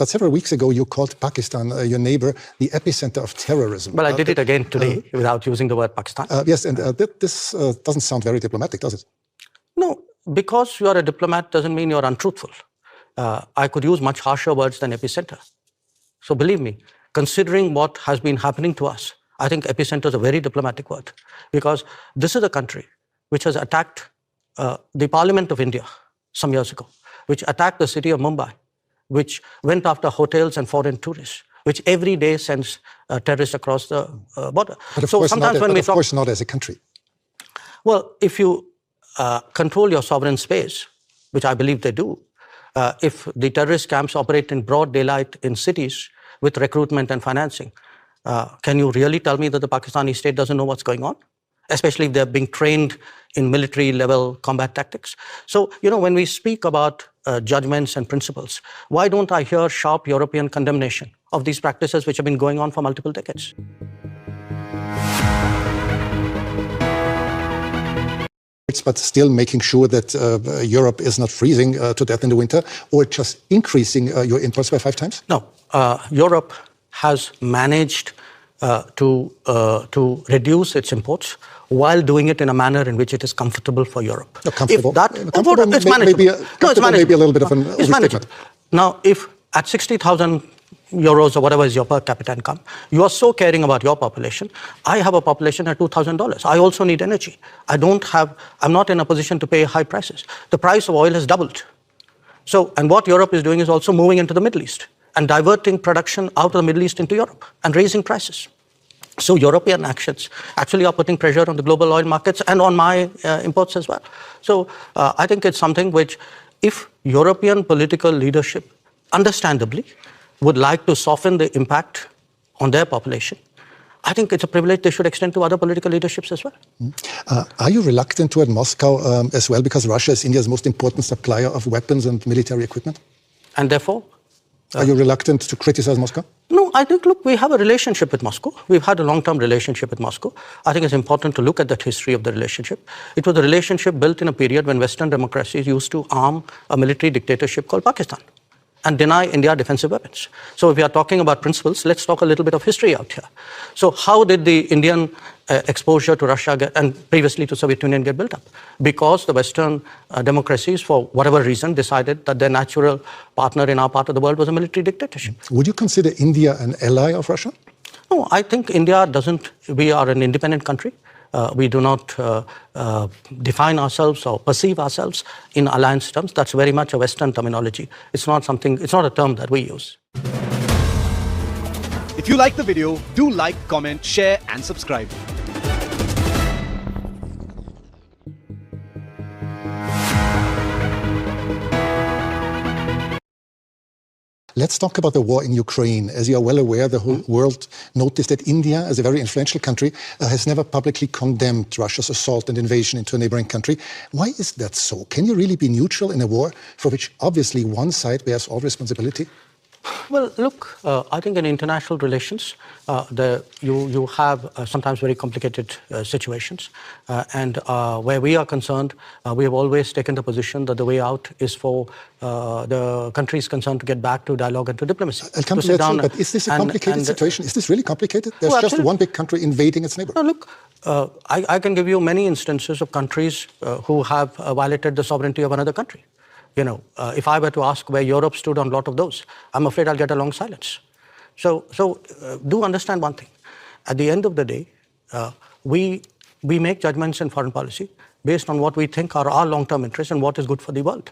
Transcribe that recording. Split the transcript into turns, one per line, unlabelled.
but several weeks ago you called Pakistan, your neighbor, the epicenter of terrorism.
Well, I did it again today without using the word Pakistan.
Yes, and this doesn't sound very diplomatic, does it?
No, because you are a diplomat doesn't mean you're untruthful. I could use much harsher words than epicenter. So believe me, considering what has been happening to us, I think epicenter is a very diplomatic word, because this is a country which has attacked the Parliament of India some years ago, which attacked the city of Mumbai, which went after hotels and foreign tourists, which every day sends terrorists across the border.
But of course not as a country.
Well, if you control your sovereign space, which I believe they do, if the terrorist camps operate in broad daylight in cities with recruitment and financing, can you really tell me that the Pakistani state doesn't know what's going on? Especially if they're being trained in military-level combat tactics. So, when we speak about judgments and principles, why don't I hear sharp European condemnation of these practices which have been going on for multiple decades?
But still making sure that Europe is not freezing to death in the winter, or just increasing your imports by 5 times?
No, Europe has managed to reduce its imports while doing it in a manner in which it is comfortable for Europe.
Comfortable?
It's manageable.
Maybe a little bit of an overstatement.
Now, if at 60,000 euros or whatever is your per capita income, you are so caring about your population. I have a population at $2,000. I also need energy. I'm not in a position to pay high prices. The price of oil has doubled. So, and what Europe is doing is also moving into the Middle East and diverting production out of the Middle East into Europe and raising prices. So European actions actually are putting pressure on the global oil markets and on my imports as well. So I think it's something which, if European political leadership understandably would like to soften the impact on their population, I think it's a privilege they should extend to other political leaderships as well.
Are you reluctant toward Moscow as well, because Russia is India's most important supplier of weapons and military equipment?
And therefore?
Are you reluctant to criticize Moscow?
No, I think, look, we have a relationship with Moscow. We've had a long-term relationship with Moscow. I think it's important to look at that history of the relationship. It was a relationship built in a period when Western democracies used to arm a military dictatorship called Pakistan and deny India defensive weapons. So if we are talking about principles, let's talk a little bit of history out here. So how did the Indian exposure to Russia and previously to Soviet Union get built up? Because the Western democracies, for whatever reason, decided that their natural partner in our part of the world was a military dictatorship.
Would you consider India an ally of Russia?
No, I think India doesn't. We are an independent country. We do not define ourselves or perceive ourselves in alliance terms. That's very much a Western terminology. It's not a term that we use.
If you like the video, do like, comment, share and subscribe.
Let's talk about the war in Ukraine. As you are well aware, the whole world noticed that India, as a very influential country, has never publicly condemned Russia's assault and invasion into a neighboring country. Why is that so? Can you really be neutral in a war for which obviously one side bears all responsibility?
Well, look, I think in international relations, you have sometimes very complicated situations. And where we are concerned, we have always taken the position that the way out is for the countries concerned to get back to dialogue and to diplomacy.
I'll come to that, but is this a complicated situation? Is this really complicated? There's just one big country invading its neighbor.
No, look, I can give you many instances of countries who have violated the sovereignty of another country. If I were to ask where Europe stood on a lot of those, I'm afraid I'll get a long silence. So do understand one thing. At the end of the day, we make judgments in foreign policy based on what we think are our long-term interests and what is good for the world.